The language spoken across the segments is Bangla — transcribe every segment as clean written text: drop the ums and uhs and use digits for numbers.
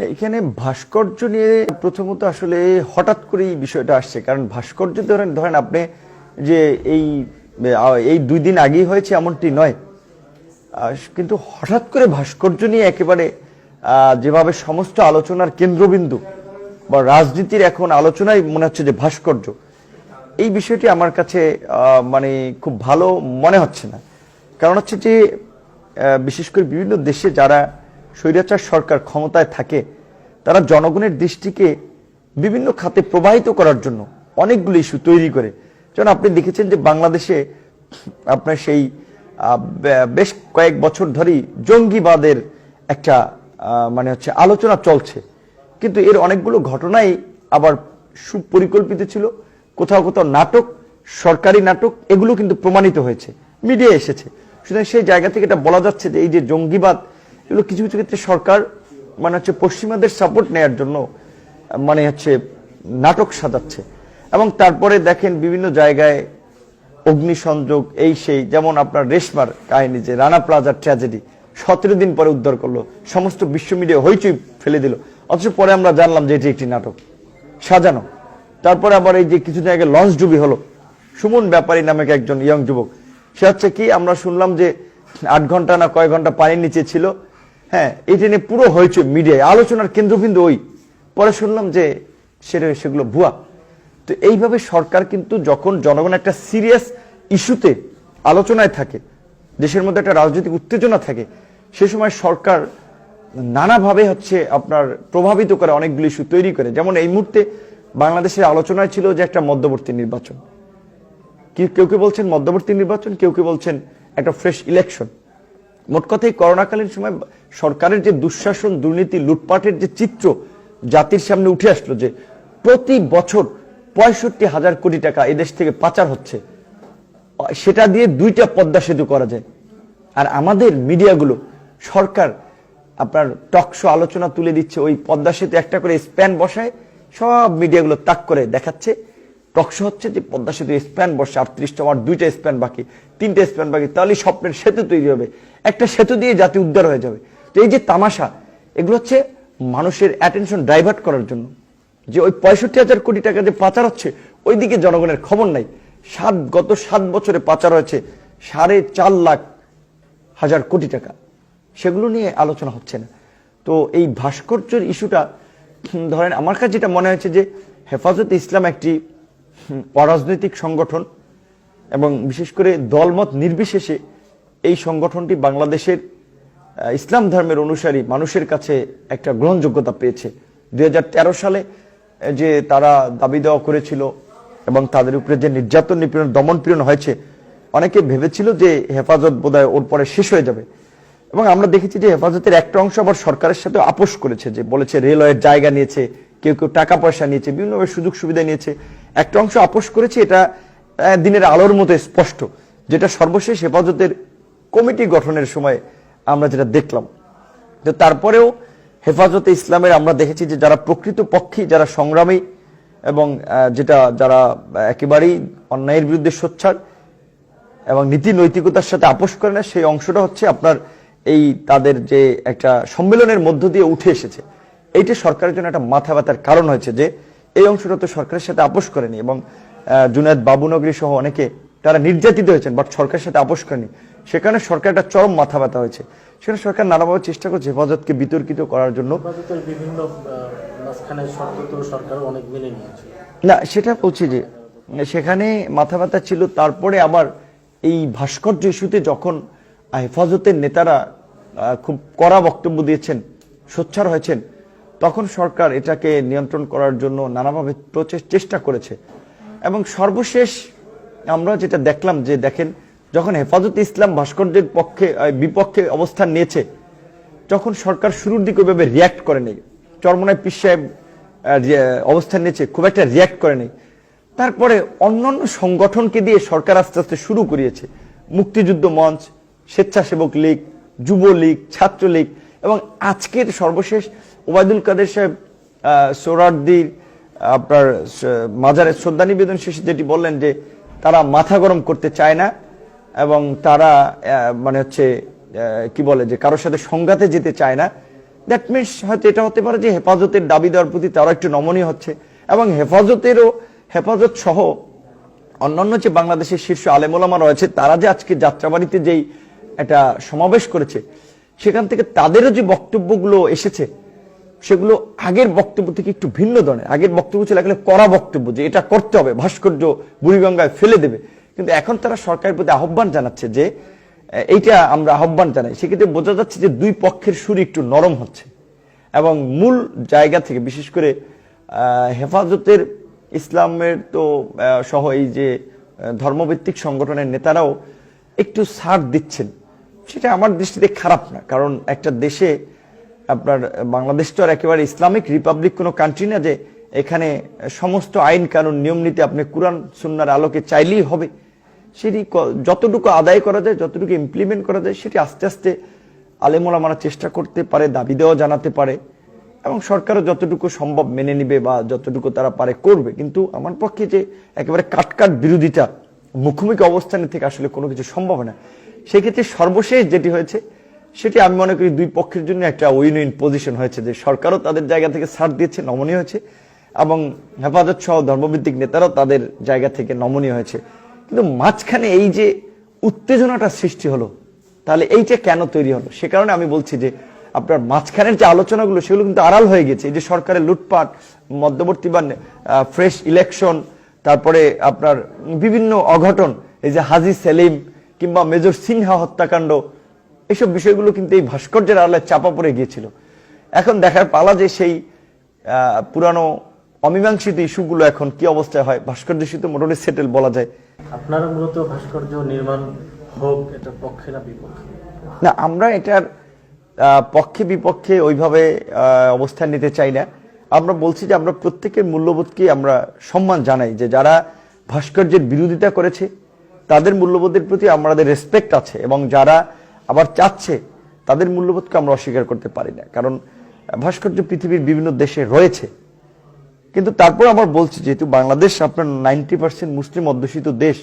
এখানে ভাস্কর্য নিয়ে প্রথমত আসলে হঠাৎ করেই বিষয়টা আসছে, কারণ ভাস্কর্য ধরেন আপনি যে এই 2 দিন আগেই হয়েছে এমনটি নয়, কিন্তু হঠাৎ করে ভাস্কর্য নিয়ে একেবারে যেভাবে সমস্ত আলোচনার কেন্দ্রবিন্দু বা রাজনীতির এখন আলোচনায় মনে হচ্ছে যে ভাস্কর্য, এই বিষয়টি আমার কাছে মানে খুব ভালো মনে হচ্ছে না। কারণ হচ্ছে যে বিশেষ করে বিভিন্ন দেশে যারা স্বৈরাচার সরকার ক্ষমতায় থাকে, তারা জনগণের দৃষ্টিকে বিভিন্ন খাতে প্রবাহিত করার জন্য অনেকগুলো ইস্যু তৈরি করে। যেমন আপনি দেখেছেন যে বাংলাদেশে আপনার সেই বেশ কয়েক বছর ধরেই জঙ্গিবাদের একটা মানে হচ্ছে আলোচনা চলছে, কিন্তু এর অনেকগুলো ঘটনাই আবার সুপরিকল্পিত ছিল। কোথাও কোথাও নাটক, সরকারি নাটক, এগুলো কিন্তু প্রমাণিত হয়েছে, মিডিয়া এসেছে। সুতরাং সেই জায়গা থেকে এটা বলা যাচ্ছে যে এই যে জঙ্গিবাদ, এগুলো কিছু কিছু ক্ষেত্রে সরকার মানে হচ্ছে পশ্চিমাদের সাপোর্ট নেওয়ার জন্য মানে হচ্ছে নাটক সাজাচ্ছে। এবং তারপরে দেখেন বিভিন্ন জায়গায় অগ্নিসংযোগ, এই সেই, যেমন আপনার রেশমার কাহিনী, যে রানা প্লাজার ট্র্যাজেডি 17 দিন পরে উদ্ধার করলো, সমস্ত বিশ্ব মিডিয়া হইচই ফেলে দিল, অথচ পরে আমরা জানলাম যে এটি একটি নাটক সাজানো। তারপরে আবার এই যে কিছু জায়গায় লঞ্চ ডুবি হলো, সুমন ব্যাপারী নামে একজন ইয়ং যুবক, সে হচ্ছে কি আমরা শুনলাম যে 8 ঘন্টা না কয় ঘন্টা পানির নিচে ছিল। হ্যাঁ, এটা নিয়ে পুরো হয়েছে মিডিয়ায়, আলোচনার কেন্দ্রবিন্দু ওই। পরে শুনলাম যে সেগুলো ভুয়া। তো এইভাবে সরকার কিন্তু যখন জনগণ একটা সিরিয়াস ইস্যুতে আলোচনায় থাকে, দেশের মধ্যে একটা রাজনৈতিক উত্তেজনা থাকে, সে সময় সরকার নানাভাবে হচ্ছে আপনার প্রভাবিত করে, অনেকগুলো ইস্যু তৈরি করে। যেমন এই মুহূর্তে বাংলাদেশের আলোচনায় ছিল যে একটা মধ্যবর্তী নির্বাচন, কেউ কেউ বলছেন মধ্যবর্তী নির্বাচন, কেউ কেউ বলছেন একটা ফ্রেশ ইলেকশন। মোট কথাই করোনাকালীন সময় সরকারের যে দুঃশাসন, দুর্নীতি, লুটপাটের যে চিত্র জাতির সামনে উঠে আসলো, যে প্রতি বছর 65,000 কোটি টাকা এদেশ থেকে পাচার হচ্ছে, সেটা দিয়ে 2টা পদ্মা সেতু করা যায়। আর আমাদের মিডিয়াগুলো, সরকার আপনার টকশো আলোচনা তুলে দিচ্ছে, ওই পদ্মা সেতু একটা করে স্প্যান বসায়, সব মিডিয়াগুলো তাক করে দেখাচ্ছে, টকশো হচ্ছে যে পদ্মা সেতু স্প্যান বসে 38টা, আমার 2টা স্প্যান বাকি, 3টে স্প্যান বাকি, তাহলে স্বপ্নের সেতু তৈরি হবে, একটা সেতু দিয়ে জাতি উদ্ধার হয়ে যাবে। তো এই যে তামাশা, এগুলো হচ্ছে মানুষের অ্যাটেনশন ডাইভার্ট করার জন্য, যে ওই 65,000 কোটি টাকা যে পাচার হচ্ছে, ওইদিকে জনগণের খবর নাই। গত 7 বছরে পাচার হয়েছে 4.5 লাখ কোটি টাকা, সেগুলো নিয়ে আলোচনা হচ্ছে না। তো এই ভাস্কর্যের ইস্যুটা ধরেন আমার কাছে যেটা মনে হয়েছে যে হেফাজতে ইসলাম একটি অরাজনৈতিক সংগঠন, এবং বিশেষ করে দলমত নির্বিশেষে এই সংগঠনটি বাংলাদেশের ইসলাম ধর্মের অনুসারী মানুষের কাছে একটা গ্রহণযোগ্যতা পেয়েছে। 2013 সালে যে তারা দাবি দেওয়া করেছিল এবং তাদের উপরে যে নির্যাতন, নিপীড়ন, দমন পীড়ন হয়েছে, অনেকে ভেবেছিল যে হেফাজত বোধহয় ওর পরে শেষ হয়ে যাবে। এবং আমরা দেখেছি যে হেফাজতের একটা অংশ আবার সরকারের সাথে আপোষ করেছে, যে বলেছে রেলওয়ের জায়গা নিয়েছে, কেউ কেউ টাকা পয়সা নিয়েছে, বিভিন্নভাবে সুযোগ সুবিধা নিয়েছে, একটা অংশ আপোষ করেছে। এটা দিনের আলোর মতো স্পষ্ট, যেটা সর্বশেষ হেফাজতের কমিটি গঠনের সময় আমরা যেটা দেখলাম। তো তারপরেও হেফাজতে ইসলামের আমরা দেখেছি যে যারা প্রকৃত পক্ষী, যারা সংগ্রামী এবং যারা একেবারেই অন্যায়ের বিরুদ্ধে সোচ্চার এবং নীতি নৈতিকতার সাথে আপোষ করে না, সেই অংশটা হচ্ছে আপনার এই তাদের যে একটা সম্মেলনের মধ্য দিয়ে উঠে এসেছে। এইটা সরকারের জন্য একটা মাথা ব্যথার কারণ হয়েছে, যে এই অংশটা তো সরকারের সাথে আপোষ করেনি, এবং জুনায়েদ বাবুনগরী সহ অনেকে তারা নির্যাতিত হয়েছেন, বাট সরকারের সাথে আপোষ করেনি। সেখানে সরকার একটা চরম মাথা ব্যথা হয়েছে। সেখানে সরকার নানাভাবে চেষ্টা করছে হেফাজতকে বিতর্কিত করার জন্য। না, সেটা বলছি যে সেখানে মাথা ব্যথা ছিল। তারপরে আবার এই ভাস্কর্য ইস্যুতে যখন হেফাজতের নেতারা খুব কড়া বক্তব্য দিয়েছেন, সোচ্চার হয়েছেন, তখন সরকার এটাকে নিয়ন্ত্রণ করার জন্য নানাভাবে চেষ্টা করেছে। এবং সর্বশেষ আমরা যেটা দেখলাম, যে দেখেন যখন হেফাজতে ইসলাম ভাস্কর্যের বিপক্ষে অবস্থান নিয়েছে, তখন সরকার শুরুর দিকে ওইভাবে রিয়াক্ট করে নেই। চরমোনাই পীর সাহেব অবস্থান নিয়েছে, খুব একটা রিয়াক্ট করে নেই। তারপরে অন্যান্য সংগঠনকে দিয়ে সরকার আস্তে আস্তে শুরু করিয়েছে, মুক্তিযুদ্ধ মঞ্চ, স্বেচ্ছাসেবক লীগ, যুবলীগ, ছাত্রলীগ, এবং আজকের সর্বশেষ ওবায়দুল কাদের সাহেব সোহরাওয়ার্দীর আপনার মাজারে শ্রদ্ধা নিবেদন শেষে যেটি বললেন, যে তারা মাথা গরম করতে চায় না এবং তারা মানে হচ্ছে কি বলে, যে কারোর সাথে সংঘাতে যেতে চায় না, দ্যাট মিনস হয়তো এটা হতে পারে যে হেফাজতের দাবি দেওয়ার প্রতি তারা একটু নমনীয় হচ্ছে, এবং হেফাজত সহ অন্যান্য যে বাংলাদেশের শীর্ষ আলেমোলামা রয়েছে তারা যে আজকে যাত্রাবাড়িতে যেই একটা সমাবেশ করেছে, সেখান থেকে তাদেরও যে বক্তব্যগুলো এসেছে সেগুলো আগের বক্তব্য থেকে একটু ভিন্ন ধরনের। আগের বক্তব্য ছিল একেবারে কড়া বক্তব্য যে এটা করতে হবে, ভাস্কর্য বুড়িগঙ্গায় ফেলে দেবে, কিন্তু এখন তারা সরকারের প্রতি আহ্বান জানাচ্ছে যে এইটা আমরা আহ্বান জানাই। সেক্ষেত্রে বোঝা যাচ্ছে যে দুই পক্ষের সুর একটু নরম হচ্ছে, এবং মূল জায়গা থেকে বিশেষ করে হেফাজতের ইসলামের তো সহ এই যে ধর্মভিত্তিক সংগঠনের নেতারাও একটু ছাড় দিচ্ছেন, সেটা আমার দৃষ্টিতে খারাপ না। কারণ একটা দেশে আপনার বাংলাদেশ তো আর একেবারে ইসলামিক রিপাবলিক কোনো কান্ট্রি না যে এখানে সমস্ত আইন কানুন নিয়ম নীতি আপনি কুরআন সুন্নাহর আলোকে চাইলেই হবে। সেটি যতটুকু আদায় করা যায়, যতটুকু ইমপ্লিমেন্ট করা যায়, সেটি আস্তে আস্তে আলেমোলামারা চেষ্টা করতে পারে, দাবি দেওয়া জানাতে পারে, এবং সরকারও যতটুকু সম্ভব মেনে নিবে বা যতটুকু তারা পারে করবে। কিন্তু আমার পক্ষে যে একেবারে কাটকাট বিরোধিতা, মুখোমুখি অবস্থানের থেকে আসলে কোনো কিছু সম্ভব না। সেক্ষেত্রে সর্বশেষ যেটি হয়েছে সেটি আমি মনে করি দুই পক্ষের জন্য একটা উইন উইন পজিশন হয়েছে, যে সরকারও তাদের জায়গা থেকে ছাড় দিয়েছে, নমনীয় হয়েছে, এবং হেফাজত সহ ধর্মভিত্তিক নেতারাও তাদের জায়গা থেকে নমনীয় হয়েছে। কিন্তু মাঝখানে এই যে উত্তেজনাটা সৃষ্টি হলো, তাহলে এইটা কেন তৈরি হলো? সে কারণে আমি বলছি যে আপনার মাঝখানের যে আলোচনাগুলো সেগুলো কিন্তু আড়াল হয়ে গেছে। এই যে সরকারের লুটপাট, মধ্যবর্তী বা ফ্রেশ ইলেকশন, তারপরে আপনার বিভিন্ন অঘটন, এই যে হাজী সেলিম কিংবা মেজর সিনহা হত্যাকাণ্ড, এইসব বিষয়গুলো কিন্তু এই ভাস্কর্যের আড়ালে চাপা পড়ে গিয়েছিল। এখন দেখার পালা যে সেই পুরানো অমীমাংসিত ইস্যুগুলো এখন কি অবস্থায় হয়। ভাস্কর্য ইস্যু তো মোটামুটি সেটেল বলা যায়। আপনারা মূলত ভাস্কর্য নির্মাণ হোক এটা পক্ষে না বিপক্ষে? না, আমরা এটার পক্ষে বিপক্ষে ওইভাবে অবস্থান নিতে চাই না। আমরা বলছি যে আমরা প্রত্যেকের মূল্যবোধকে আমরা সম্মান জানাই, যে যারা ভাস্কর্যের বিরোধিতা করেছে তাদের মূল্যবোধের প্রতি আমাদের রেসপেক্ট আছে, এবং যারা আবার চাচ্ছে তাদের মূল্যবোধকে আমরা অস্বীকার করতে পারি না। কারণ ভাস্কর্য পৃথিবীর বিভিন্ন দেশে রয়েছে, কিন্তু তারপর আমরা বলছি যেহেতু বাংলাদেশ আপনার 90% মুসলিম অধ্যুষিত দেশ,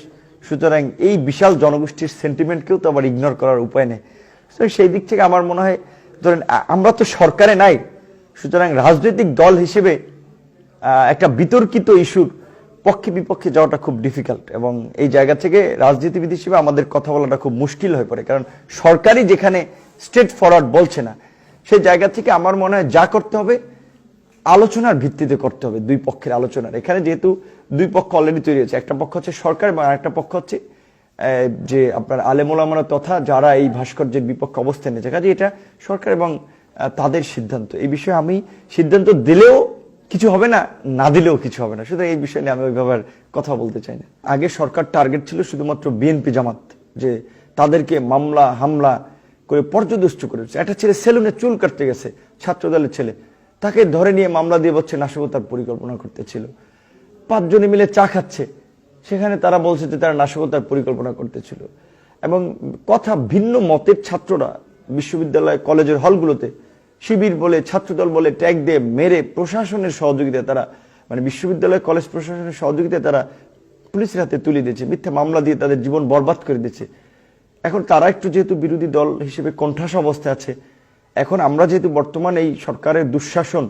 সুতরাং এই বিশাল জনগোষ্ঠীর সেন্টিমেন্টকেও তো আবার ইগনোর করার উপায় নেই। সেই দিক থেকে আমার মনে হয় ধরেন আমরা তো সরকারে নাই, সুতরাং রাজনৈতিক দল হিসেবে একটা বিতর্কিত ইস্যুর পক্ষে বিপক্ষে যাওয়াটা খুব ডিফিকাল্ট, এবং এই জায়গা থেকে রাজনীতিবিদ হিসেবে আমাদের কথা বলাটা খুব মুশকিল হয়ে পড়ে। কারণ সরকারই যেখানে স্ট্রেট ফরওয়ার্ড বলছে না, সেই জায়গা থেকে আমার মনে হয় যা করতে হবে আলোচনার ভিত্তিতে করতে হবে, দুই পক্ষের আলোচনার। এখানে যেহেতু দুই পক্ষ অলরেডি তৈরি হয়েছে, একটা পক্ষ হচ্ছে সরকার এবং আরেকটা পক্ষ হচ্ছে যে আপনার আলেমোলামারা তথা যারা এই ভাস্কর্যের বিপক্ষে অবস্থান নিয়েছে। কাজে এটা সরকার এবং তাদের সিদ্ধান্ত। এই বিষয়ে আমি সিদ্ধান্ত দিলেও কিছু হবে না, না দিলেও কিছু হবে না, সুতরাং এই বিষয় নিয়ে আমি ওইভাবে কথা বলতে চাই না। আগে সরকার টার্গেট ছিল শুধুমাত্র বিএনপি জামাত, যে তাদেরকে মামলা হামলা করে পর্যদস্ত করেছে। একটা ছেলে সেলুনে চুল কাটতে গেছে, ছাত্রদলের ছেলে, তাকে ধরে নিয়ে মামলা দিয়ে বলছে নাশকতার পরিকল্পনা করতেছিল। 5 জনে মিলে চা খাচ্ছে, সেখানে তারা বলছে যে তারা নাশকতার পরিকল্পনা করতেছিল। এবং কথা ভিন্ন মতের ছাত্ররা বিশ্ববিদ্যালয় কলেজের হলগুলোতে শিবির বলে ছাত্রদল বলে ট্যাগ দিয়ে মেরে প্রশাসনের সহযোগিতায় তারা, মানে বিশ্ববিদ্যালয় কলেজ প্রশাসনের সহযোগিতায় তারা পুলিশের হাতে তুলে দিয়েছে, মিথ্যা মামলা দিয়ে তাদের জীবন বরবাদ করে দিয়েছে। এখন তারা একটু যেহেতু বিরোধী দল হিসেবে কণ্ঠাস অবস্থায় আছে, এখন আমরা যেহেতু বর্তমান এই সরকারের দুঃশাসন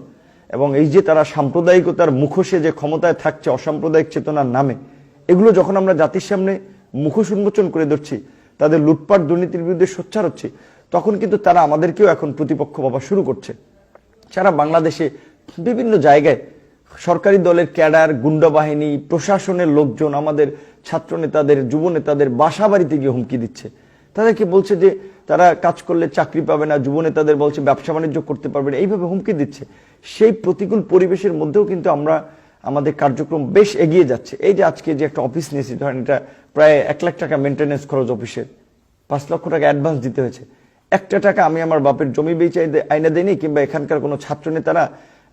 এবং এই যে তারা সাম্প্রদায়িকতার মুখোশে যে ক্ষমতায় থাকছে অসাম্প্রদায়িক চেতনার নামে, এগুলো যখন আমরা জাতির সামনে মুখোশ উন্মোচন করে ধরছি, তাদের লুটপাট দুর্নীতির বিরুদ্ধে সোচ্চার হচ্ছে, তখন কিন্তু তারা আমাদেরকেও এখন প্রতিপক্ষ ভাবা শুরু করছে। সারা বাংলাদেশে বিভিন্ন জায়গায় সরকারি দলের ক্যাডার, গুন্ডা বাহিনী, প্রশাসনের লোকজন আমাদের ছাত্র নেতাদের, যুব নেতাদের বাসা বাড়িতে গিয়ে হুমকি দিচ্ছে। তাদেরকে বলছে যে তারা কাজ করলে চাকরি পাবে না, যুব নেতাদের বলছে ব্যবসা বাণিজ্য করতে পারবে না, এইভাবে হুমকি দিচ্ছে। সেই প্রতিকূল পরিবেশের মধ্যেও কিন্তু আমরা আমাদের কার্যক্রম বেশ এগিয়ে যাচ্ছে। এই যে আজকে যে একটা অফিস নিয়েছি, ধরেন এটা প্রায় 1 লাখ টাকা মেনটেন্যান্স খরচ, অফিসের 5 লক্ষ টাকা অ্যাডভান্স দিতে হয়েছে। একটা টাকা আমি আমার বাপের জমি বেচে আইনা দেয়নি, কিংবা এখানকার কোনো ছাত্র নেতারা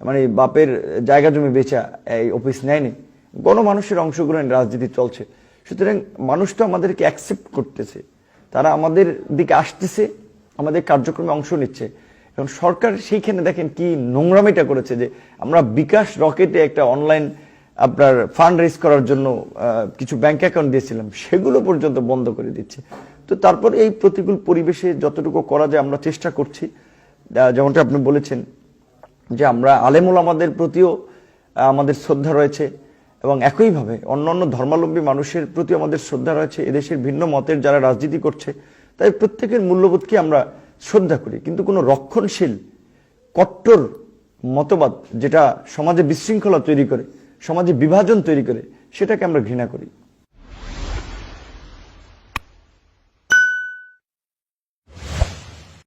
মানে বাপের জায়গা জমি বেচা এই অফিস নেয়নি। গণমানুষের অংশগ্রহণ রাজনীতি চলছে, সুতরাং মানুষ তো আমাদেরকে অ্যাকসেপ্ট করতেছে, তারা আমাদের দিকে আসতেছে, আমাদের কার্যক্রমে অংশ নিচ্ছে। এখন সরকার সেইখানে দেখেন কি নোংরামিটা করেছে, যে আমরা বিকাশ রকেটে একটা অনলাইন আপনার ফান্ড রেজ করার জন্য কিছু ব্যাংক অ্যাকাউন্ট দিয়েছিলাম, সেগুলো পর্যন্ত বন্ধ করে দিচ্ছে। তো তারপর এই প্রতিকূল পরিবেশে যতটুকু করা যায় আমরা চেষ্টা করছি। যেমনটা আপনি বলেছেন যে আমরা আলেম ওলামাদের প্রতিও আমাদের শ্রদ্ধা রয়েছে, এবং একইভাবে অন্যান্য ধর্মাবলম্বী মানুষের প্রতি আমাদের শ্রদ্ধা রয়েছে। এদেশের ভিন্ন মতের যারা রাজনীতি করছে তাই প্রত্যেকের মূল্যবোধকে আমরা শ্রদ্ধা করি, কিন্তু কোনো রক্ষণশীল কট্টর মতবাদ যেটা সমাজে বিশৃঙ্খলা তৈরি করে, সমাজে বিভাজন তৈরি করে, সেটাকে আমরা ঘৃণা করি।